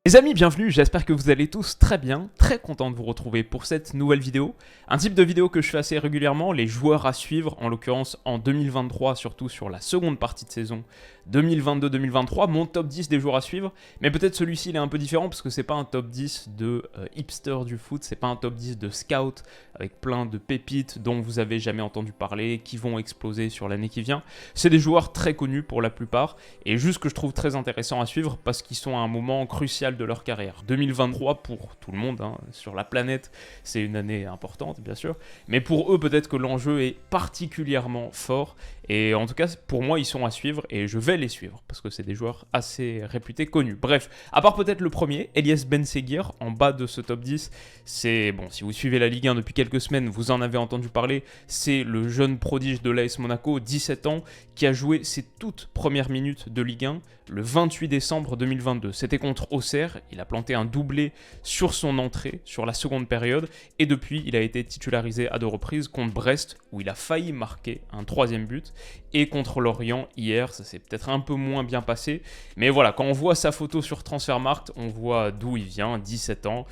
Les amis, bienvenue, j'espère que vous allez tous très bien, très content de vous retrouver pour cette nouvelle vidéo. Un type de vidéo que je fais assez régulièrement, les joueurs à suivre, en l'occurrence en 2023, surtout sur la seconde partie de saison 2022-2023, mon top 10 des joueurs à suivre. Mais peut-être celui-ci il est un peu différent parce que c'est pas un top 10 de hipster du foot, c'est pas un top 10 de scout avec plein de pépites dont vous avez jamais entendu parler, qui vont exploser sur l'année qui vient. C'est des joueurs très connus pour la plupart et juste que je trouve très intéressant à suivre parce qu'ils sont à un moment crucial de leur carrière. 2023 pour tout le monde, sur la planète, c'est une année importante bien sûr, mais pour eux peut-être que l'enjeu est particulièrement fort et en tout cas pour moi ils sont à suivre et je vais les suivre parce que c'est des joueurs assez réputés, connus. Bref, à part peut-être le premier, Elias Benseghir, en bas de ce top 10, c'est bon, si vous suivez la Ligue 1 depuis quelques semaines, vous en avez entendu parler, c'est le jeune prodige de l'AS Monaco, 17 ans, qui a joué ses toutes premières minutes de Ligue 1 le 28 décembre 2022. C'était contre Auxerre, il a planté un doublé sur son entrée, sur la seconde période, et depuis, il a été titularisé à 2 reprises contre Brest, où il a failli marquer un 3e but, et contre Lorient hier, ça s'est peut-être un peu moins bien passé, mais voilà, quand on voit sa photo sur Transfermarkt, on voit d'où il vient, 17 ans,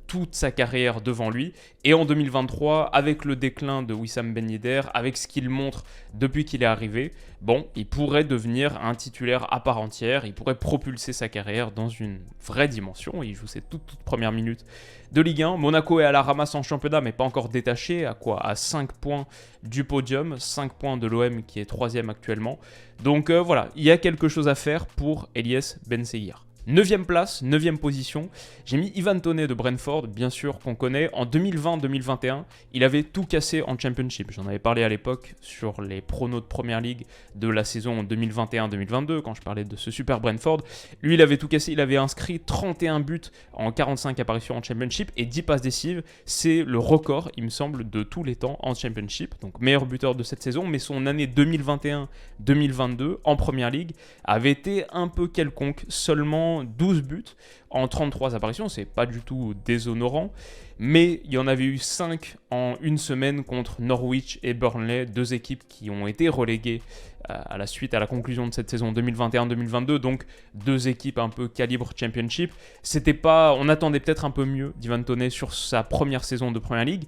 toute sa carrière devant lui, et en 2023, avec le déclin de Wissam Ben Yedder, avec ce qu'il montre depuis qu'il est arrivé, bon, il pourrait devenir un titulaire à part entière, il pourrait propulser sa carrière dans une vraie dimension, il joue ses toutes premières minutes de Ligue 1, Monaco est à la ramasse en championnat, mais pas encore détaché, à 5 points du podium, 5 points de l'OM qui est 3e actuellement, donc voilà, il y a quelque chose à faire pour Elias Benseghir. 9e place, 9e position, j'ai mis Ivan Toney de Brentford, bien sûr qu'on connaît. En 2020-2021, il avait tout cassé en Championship. J'en avais parlé à l'époque sur les pronos de Première Ligue de la saison 2021-2022, quand je parlais de ce super Brentford. Lui, il avait tout cassé, il avait inscrit 31 buts en 45 apparitions en Championship et 10 passes décisives. C'est le record, il me semble, de tous les temps en Championship. Donc meilleur buteur de cette saison, mais son année 2021-2022 en Première Ligue avait été un peu quelconque, seulement 12 buts en 33 apparitions, c'est pas du tout déshonorant, mais il y en avait eu 5 en une semaine contre Norwich et Burnley, 2 équipes qui ont été reléguées à la conclusion de cette saison 2021-2022, donc 2 équipes un peu calibre Championship. C'était pas, on attendait peut-être un peu mieux d'Ivan Toney sur sa première saison de Première Ligue.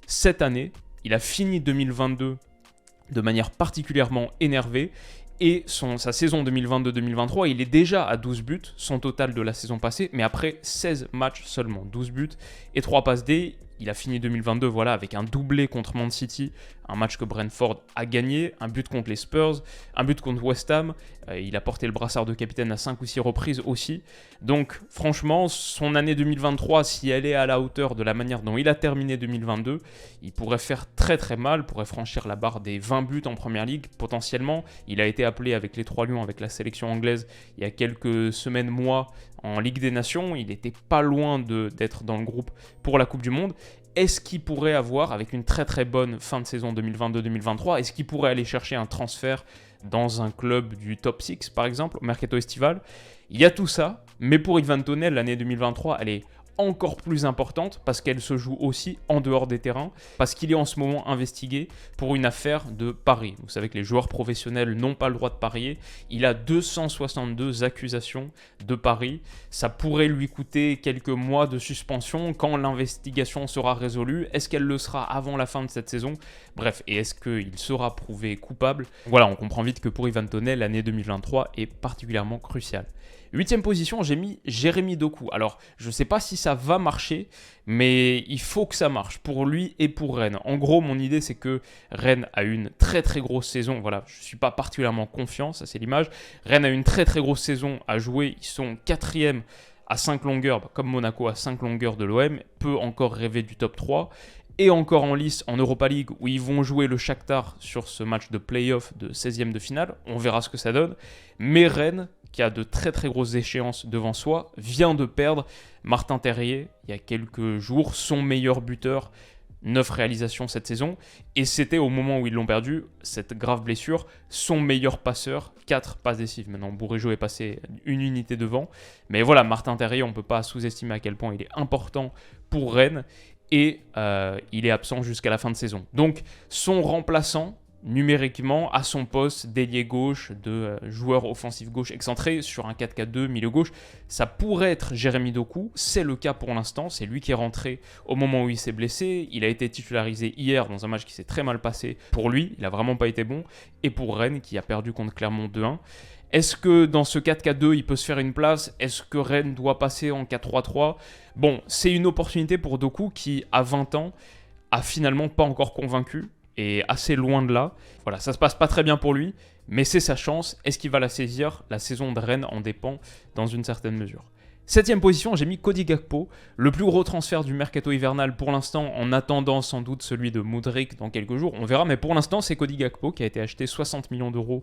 Cette année, il a fini 2022 de manière particulièrement énervée. Et sa saison 2022-2023, il est déjà à 12 buts, son total de la saison passée, mais après 16 matchs seulement, 12 buts et 3 passes D. Il a fini 2022 voilà, avec un doublé contre Man City, un match que Brentford a gagné, un but contre les Spurs, un but contre West Ham. Il a porté le brassard de capitaine à 5 ou 6 reprises aussi. Donc franchement, son année 2023, si elle est à la hauteur de la manière dont il a terminé 2022, il pourrait faire très très mal, pourrait franchir la barre des 20 buts en Première Ligue potentiellement. Il a été appelé avec les 3 Lions, avec la sélection anglaise, il y a quelques semaines, mois, en Ligue des Nations. Il n'était pas loin d'être dans le groupe pour la Coupe du Monde. Est-ce qu'il pourrait avoir, avec une très très bonne fin de saison 2022-2023, est-ce qu'il pourrait aller chercher un transfert dans un club du top 6 par exemple, au mercato estival? Il y a tout ça, mais pour Ivan Toney, l'année 2023, elle est encore plus importante parce qu'elle se joue aussi en dehors des terrains, parce qu'il est en ce moment investigué pour une affaire de paris. Vous savez que les joueurs professionnels n'ont pas le droit de parier. Il a 262 accusations de paris. Ça pourrait lui coûter quelques mois de suspension quand l'investigation sera résolue. Est-ce qu'elle le sera avant la fin de cette saison? Bref, et est-ce qu'il sera prouvé coupable? Voilà, on comprend vite que pour Ivan Toney, l'année 2023 est particulièrement cruciale. 8e position, j'ai mis Jérémy Doku. Alors, je ne sais pas si ça va marcher, mais il faut que ça marche pour lui et pour Rennes. En gros, mon idée, c'est que Rennes a une très très grosse saison. Voilà, je ne suis pas particulièrement confiant, ça c'est l'image. Rennes a une très très grosse saison à jouer. Ils sont 4e à 5 longueurs, comme Monaco à 5 longueurs de l'OM, peut encore rêver du top 3. Et encore en lice en Europa League où ils vont jouer le Shakhtar sur ce match de play-off de 16e de finale. On verra ce que ça donne. Mais Rennes, qui a de très très grosses échéances devant soi, vient de perdre Martin Terrier il y a quelques jours, son meilleur buteur, 9 réalisations cette saison, et c'était au moment où ils l'ont perdu, cette grave blessure, son meilleur passeur, 4 passes décisives. Maintenant Bourigeaud est passé une unité devant, mais voilà, Martin Terrier, on ne peut pas sous-estimer à quel point il est important pour Rennes, et il est absent jusqu'à la fin de saison. Donc son remplaçant, numériquement à son poste d'ailier gauche, de joueur offensif gauche excentré sur un 4-4-2 milieu gauche. Ça pourrait être Jérémy Doku, c'est le cas pour l'instant, c'est lui qui est rentré au moment où il s'est blessé, il a été titularisé hier dans un match qui s'est très mal passé pour lui, il a vraiment pas été bon, et pour Rennes qui a perdu contre Clermont 2-1. Est-ce que dans ce 4-4-2, il peut se faire une place? Est-ce que Rennes doit passer en 4-3-3? Bon, c'est une opportunité pour Doku qui, à 20 ans, a finalement pas encore convaincu. Et assez loin de là. Voilà, ça se passe pas très bien pour lui, mais c'est sa chance. Est-ce qu'il va la saisir? La saison de Rennes en dépend dans une certaine mesure. 7ème position, j'ai mis Cody Gakpo, le plus gros transfert du mercato hivernal pour l'instant, en attendant sans doute celui de Mudryk dans quelques jours, on verra, mais pour l'instant c'est Cody Gakpo qui a été acheté 60 millions d'euros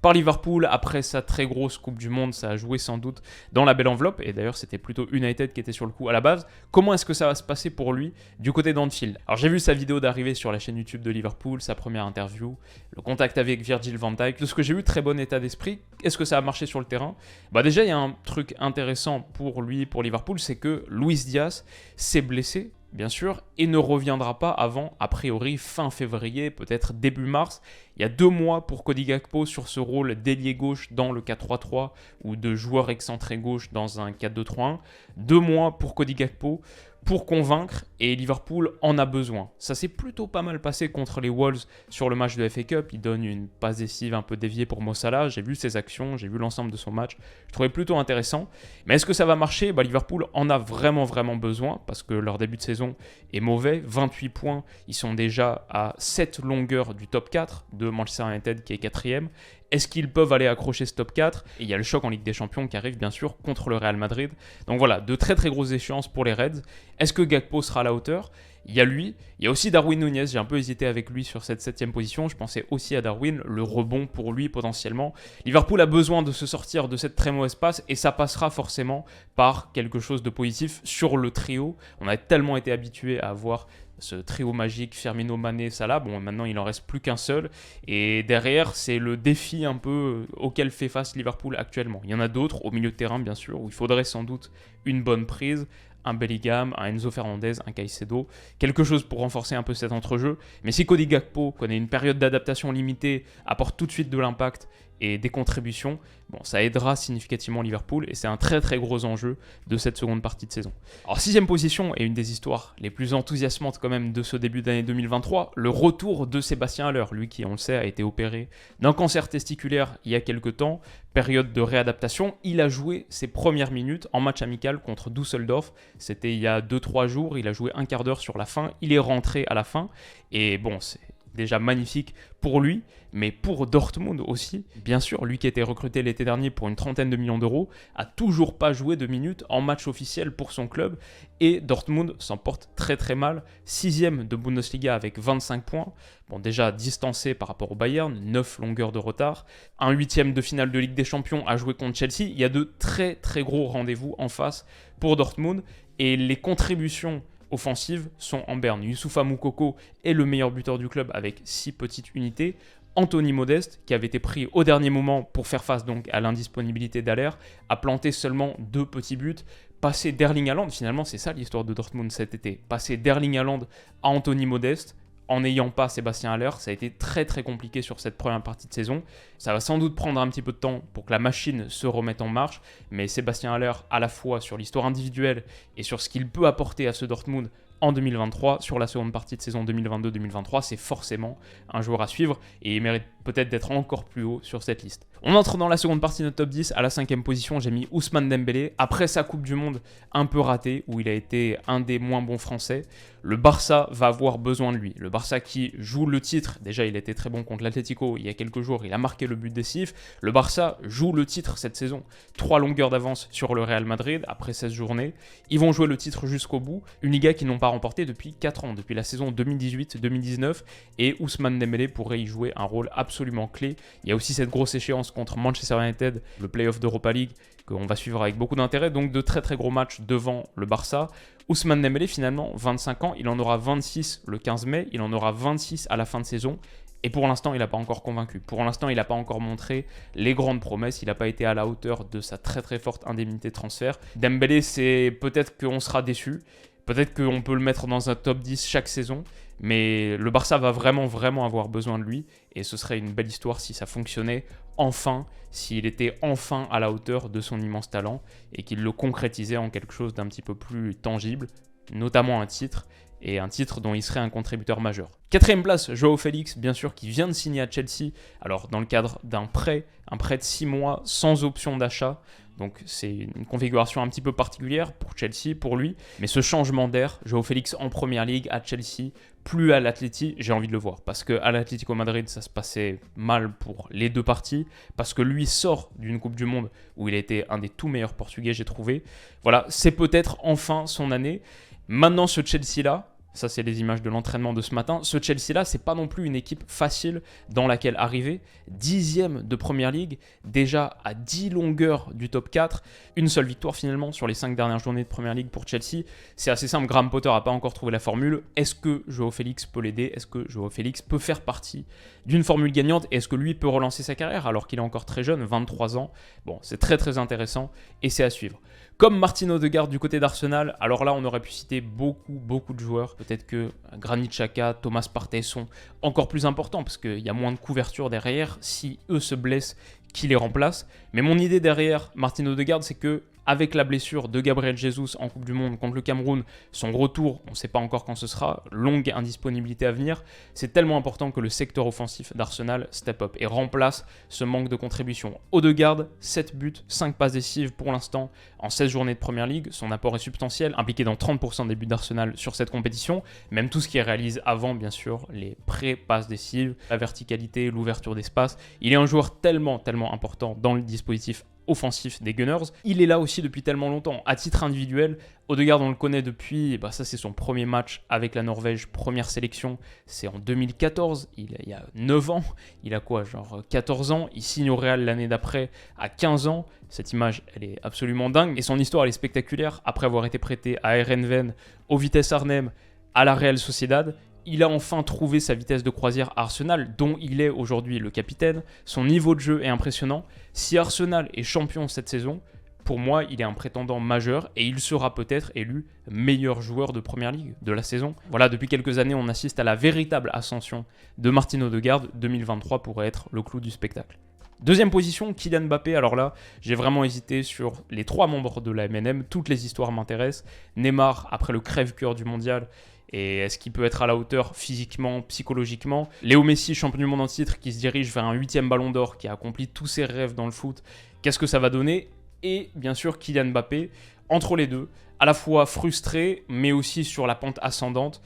par Liverpool après sa très grosse Coupe du Monde, ça a joué sans doute dans la belle enveloppe, et d'ailleurs c'était plutôt United qui était sur le coup à la base. Comment est-ce que ça va se passer pour lui du côté d'Anfield? Alors j'ai vu sa vidéo d'arrivée sur la chaîne YouTube de Liverpool, sa première interview, le contact avec Virgil van Dijk, de ce que j'ai vu, très bon état d'esprit. Est-ce que ça a marché sur le terrain? Bah déjà il y a un truc intéressant pour lui, pour Liverpool, c'est que Luis Diaz s'est blessé, bien sûr, et ne reviendra pas avant, a priori, fin février, peut-être début mars. Il y a 2 mois pour Cody Gakpo sur ce rôle d'ailier gauche dans le 4-3-3 ou de joueur excentré gauche dans un 4-2-3-1. 2 mois pour Cody Gakpo pour convaincre, et Liverpool en a besoin. Ça s'est plutôt pas mal passé contre les Wolves sur le match de FA Cup. Il donne une passe décisive un peu déviée pour Mo Salah. J'ai vu ses actions, j'ai vu l'ensemble de son match. Je trouvais plutôt intéressant. Mais est-ce que ça va marcher? Liverpool en a vraiment besoin parce que leur début de saison est mauvais. 28 points, ils sont déjà à 7 longueurs du top 4 de Manchester United qui est 4ème. Est-ce qu'ils peuvent aller accrocher ce top 4? Et il y a le choc en Ligue des Champions qui arrive bien sûr contre le Real Madrid. Donc voilà, de très grosses échéances pour les Reds. Est-ce que Gakpo sera à la hauteur? Il y a lui, il y a aussi Darwin Núñez, j'ai un peu hésité avec lui sur cette 7ème position, je pensais aussi à Darwin, le rebond pour lui potentiellement. Liverpool a besoin de se sortir de cette très mauvaise passe et ça passera forcément par quelque chose de positif sur le trio. On a tellement été habitué à avoir ce trio magique, Firmino, Mané, Salah, bon maintenant il en reste plus qu'un seul, et derrière c'est le défi un peu auquel fait face Liverpool actuellement. Il y en a d'autres au milieu de terrain bien sûr, où il faudrait sans doute une bonne prise, un Bellingham, un Enzo Fernandez, un Caicedo, quelque chose pour renforcer un peu cet entrejeu. Mais si Cody Gakpo connaît une période d'adaptation limitée, apporte tout de suite de l'impact et des contributions, bon, ça aidera significativement Liverpool et c'est un très gros enjeu de cette seconde partie de saison. Alors 6ème position est une des histoires les plus enthousiasmantes quand même de ce début d'année 2023, le retour de Sébastien Haller, lui qui on le sait a été opéré d'un cancer testiculaire il y a quelques temps, période de réadaptation, il a joué ses premières minutes en match amical contre Düsseldorf, c'était il y a 2-3 jours, il a joué un quart d'heure sur la fin, il est rentré à la fin et bon c'est déjà magnifique pour lui, mais pour Dortmund aussi. Bien sûr, lui qui a été recruté l'été dernier pour une 30aine de millions d'euros, a toujours pas joué de minutes en match officiel pour son club, et Dortmund s'en porte très mal. 6ème de Bundesliga avec 25 points, bon déjà distancé par rapport au Bayern, 9 longueurs de retard, un 8ème de finale de Ligue des Champions à jouer contre Chelsea, il y a de très gros rendez-vous en face pour Dortmund, et les contributions offensives sont en berne. Youssoupha Moukoko est le meilleur buteur du club avec 6 petites unités. Anthony Modeste, qui avait été pris au dernier moment pour faire face donc à l'indisponibilité d'Haller, a planté seulement 2 petits buts. Passer d'Erling Haaland, finalement c'est ça l'histoire de Dortmund cet été, passer d'Erling Haaland à Anthony Modeste, en n'ayant pas Sébastien Haller, ça a été très compliqué sur cette première partie de saison. Ça va sans doute prendre un petit peu de temps pour que la machine se remette en marche, mais Sébastien Haller, à la fois sur l'histoire individuelle et sur ce qu'il peut apporter à ce Dortmund en 2023, sur la seconde partie de saison 2022-2023, c'est forcément un joueur à suivre et il mérite peut-être d'être encore plus haut sur cette liste. On entre dans la seconde partie de notre top 10, à la 5ème position, j'ai mis Ousmane Dembélé. Après sa Coupe du Monde un peu ratée, où il a été un des moins bons Français, le Barça va avoir besoin de lui. Le Barça qui joue le titre, déjà il était très bon contre l'Atlético il y a quelques jours, il a marqué le but décisif. Le Barça joue le titre cette saison, 3 longueurs d'avance sur le Real Madrid après 16 journées. Ils vont jouer le titre jusqu'au bout, une Liga qu'ils n'ont pas remportée depuis 4 ans, depuis la saison 2018-2019, et Ousmane Dembélé pourrait y jouer un rôle absolument clé. Il y a aussi cette grosse échéance contre Manchester United, le play-off d'Europa League, qu'on va suivre avec beaucoup d'intérêt, donc de très gros matchs devant le Barça. Ousmane Dembélé, finalement, 25 ans, il en aura 26 le 15 mai, il en aura 26 à la fin de saison, et pour l'instant, il n'a pas encore convaincu. Pour l'instant, il n'a pas encore montré les grandes promesses, il n'a pas été à la hauteur de sa très forte indemnité de transfert. Dembélé, c'est peut-être qu'on sera déçu, Peut-être qu'on peut le mettre dans un top 10 chaque saison, mais le Barça va vraiment avoir besoin de lui, et ce serait une belle histoire si ça fonctionnait enfin, s'il était enfin à la hauteur de son immense talent, et qu'il le concrétisait en quelque chose d'un petit peu plus tangible, notamment un titre, et un titre dont il serait un contributeur majeur. 4ème place, Joao Félix, bien sûr, qui vient de signer à Chelsea, alors dans le cadre d'un prêt, un prêt de 6 mois sans option d'achat. Donc c'est une configuration un petit peu particulière pour Chelsea, pour lui. Mais ce changement d'air, Joao Félix en Première Ligue, à Chelsea, plus à l'Atleti, j'ai envie de le voir. Parce qu'à l'Atlético Madrid, ça se passait mal pour les deux parties. Parce que lui sort d'une Coupe du Monde où il a été un des tout meilleurs Portugais, j'ai trouvé. Voilà, c'est peut-être enfin son année. Maintenant, ce Chelsea-là, ça c'est les images de l'entraînement de ce matin, ce Chelsea-là, c'est pas non plus une équipe facile dans laquelle arriver. 10e de Première Ligue, déjà à 10 longueurs du top 4. Une seule victoire finalement sur les 5 dernières journées de Première Ligue pour Chelsea. C'est assez simple, Graham Potter n'a pas encore trouvé la formule. Est-ce que Joao Félix peut l'aider? Est-ce que Joao Félix peut faire partie d'une formule gagnante? Et est-ce que lui peut relancer sa carrière alors qu'il est encore très jeune, 23 ans? Bon, c'est très intéressant et c'est à suivre. Comme Martin Odegaard du côté d'Arsenal, alors là on aurait pu citer beaucoup de joueurs. Peut-être que Granit Xhaka, Thomas Partey sont encore plus importants parce qu'il y a moins de couverture derrière. Si eux se blessent, qui les remplace? Mais mon idée derrière Martin Odegaard, c'est que avec la blessure de Gabriel Jesus en Coupe du Monde contre le Cameroun, son retour, on ne sait pas encore quand ce sera, longue indisponibilité à venir, c'est tellement important que le secteur offensif d'Arsenal step up et remplace ce manque de contribution. Odegaard, 7 buts, 5 passes décisives pour l'instant en 16 journées de Première Ligue, son apport est substantiel, impliqué dans 30% des buts d'Arsenal sur cette compétition, même tout ce qu'il réalise avant, bien sûr, les pré-passes décisives, la verticalité, l'ouverture d'espace. Il est un joueur tellement important dans le dispositif offensif des Gunners. Il est là aussi depuis tellement longtemps. À titre individuel, Odegaard, on le connaît depuis, ça c'est son premier match avec la Norvège, première sélection, c'est en 2014, il y a 9 ans, il a quoi, genre 14 ans, il signe au Real l'année d'après à 15 ans, cette image elle est absolument dingue, et son histoire elle est spectaculaire, après avoir été prêté à Eindhoven, au Vitesse Arnhem, à la Real Sociedad. Il a enfin trouvé sa vitesse de croisière à Arsenal, dont il est aujourd'hui le capitaine. Son niveau de jeu est impressionnant. Si Arsenal est champion cette saison, pour moi, il est un prétendant majeur et il sera peut-être élu meilleur joueur de Première Ligue de la saison. Voilà, depuis quelques années, on assiste à la véritable ascension de Martin Odegaard. 2023 pourrait être le clou du spectacle. Deuxième position, Kylian Mbappé. Alors là, j'ai vraiment hésité sur les 3 membres de la MNM. Toutes les histoires m'intéressent. Neymar, après le crève-cœur du mondial, et est-ce qu'il peut être à la hauteur physiquement, psychologiquement? Léo Messi, champion du monde en titre, qui se dirige vers un 8e ballon d'or, qui a accompli tous ses rêves dans le foot. Qu'est-ce que ça va donner? Et bien sûr, Kylian Mbappé, entre les deux, à la fois frustré, mais aussi sur la pente ascendante,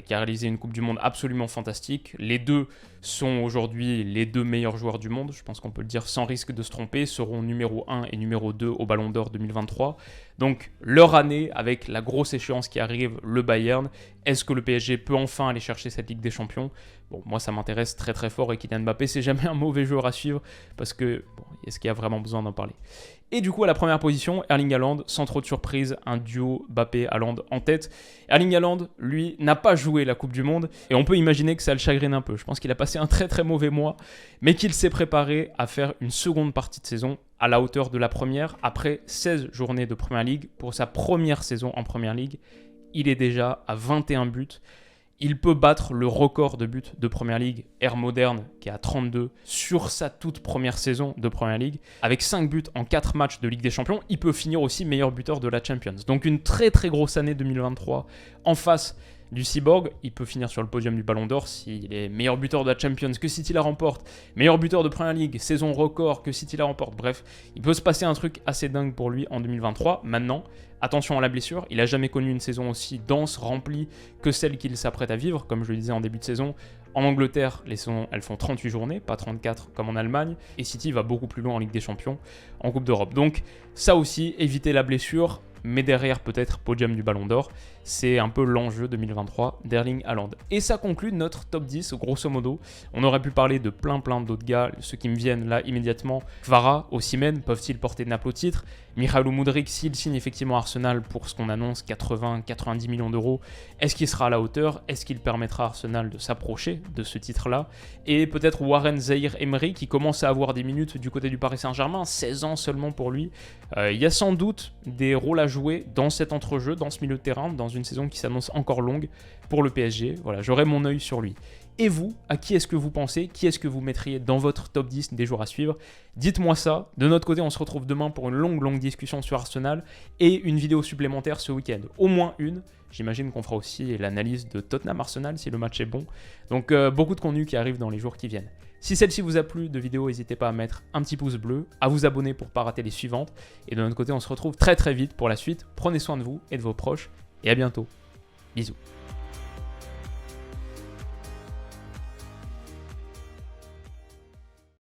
qui a réalisé une Coupe du Monde absolument fantastique. Les deux sont aujourd'hui les 2 meilleurs joueurs du monde, je pense qu'on peut le dire sans risque de se tromper, seront numéro 1 et numéro 2 au Ballon d'Or 2023. Donc leur année, avec la grosse échéance qui arrive, le Bayern, est-ce que le PSG peut enfin aller chercher cette Ligue des Champions? Bon, moi ça m'intéresse très fort, et Kylian Mbappé, c'est jamais un mauvais joueur à suivre, parce que, est-ce qu'il y a vraiment besoin d'en parler? Et du coup, à la première position, Erling Haaland, sans trop de surprise, un duo Mbappé-Haaland en tête. Erling Haaland, lui, n'a pas joué la Coupe du Monde, et on peut imaginer que ça le chagrine un peu. Je pense qu'il a passé un très mauvais mois, mais qu'il s'est préparé à faire une seconde partie de saison à la hauteur de la première, après 16 journées de Première Ligue. Pour sa première saison en Première Ligue, il est déjà à 21 buts. Il peut battre le record de buts de Première Ligue, Air Moderne, qui est à 32, sur sa toute première saison de Première Ligue. Avec 5 buts en 4 matchs de Ligue des Champions, il peut finir aussi meilleur buteur de la Champions. Donc une très grosse année 2023 en face du Cyborg. Il peut finir sur le podium du Ballon d'Or s'il est meilleur buteur de la Champions, que City la remporte, meilleur buteur de Première Ligue, saison record, que City la remporte. Bref, il peut se passer un truc assez dingue pour lui en 2023. Maintenant, attention à la blessure, il n'a jamais connu une saison aussi dense, remplie que celle qu'il s'apprête à vivre. Comme je le disais en début de saison, en Angleterre, les saisons elles font 38 journées, pas 34 comme en Allemagne, et City va beaucoup plus loin en Ligue des Champions, en Coupe d'Europe. Donc ça aussi, éviter la blessure, mais derrière peut-être podium du Ballon d'Or. C'est un peu l'enjeu 2023 d'Erling Haaland. Et ça conclut notre top 10, grosso modo. On aurait pu parler de plein d'autres gars, ceux qui me viennent là immédiatement. Kvara, Osimhen, peuvent-ils porter Naples au titre? Mikhailo Mudryk, s'il signe effectivement Arsenal pour ce qu'on annonce, 80-90 millions d'euros, est-ce qu'il sera à la hauteur? Est-ce qu'il permettra à Arsenal de s'approcher de ce titre-là? Et peut-être Warren Zaïre-Emery, qui commence à avoir des minutes du côté du Paris Saint-Germain, 16 ans seulement pour lui. Il y a sans doute des rôles à jouer dans cet entrejeu, dans ce milieu de terrain, dans une saison qui s'annonce encore longue pour le PSG. Voilà, j'aurai mon œil sur lui. Et vous, à qui est-ce que vous pensez? Qui est-ce que vous mettriez dans votre top 10 des joueurs à suivre? Dites-moi ça. De notre côté, on se retrouve demain pour une longue discussion sur Arsenal et une vidéo supplémentaire ce week-end. Au moins une. J'imagine qu'on fera aussi l'analyse de Tottenham-Arsenal si le match est bon. Donc beaucoup de contenu qui arrive dans les jours qui viennent. Si celle-ci vous a plu de vidéo, n'hésitez pas à mettre un petit pouce bleu, à vous abonner pour ne pas rater les suivantes. Et de notre côté, on se retrouve très vite pour la suite. Prenez soin de vous et de vos proches et à bientôt. Bisous.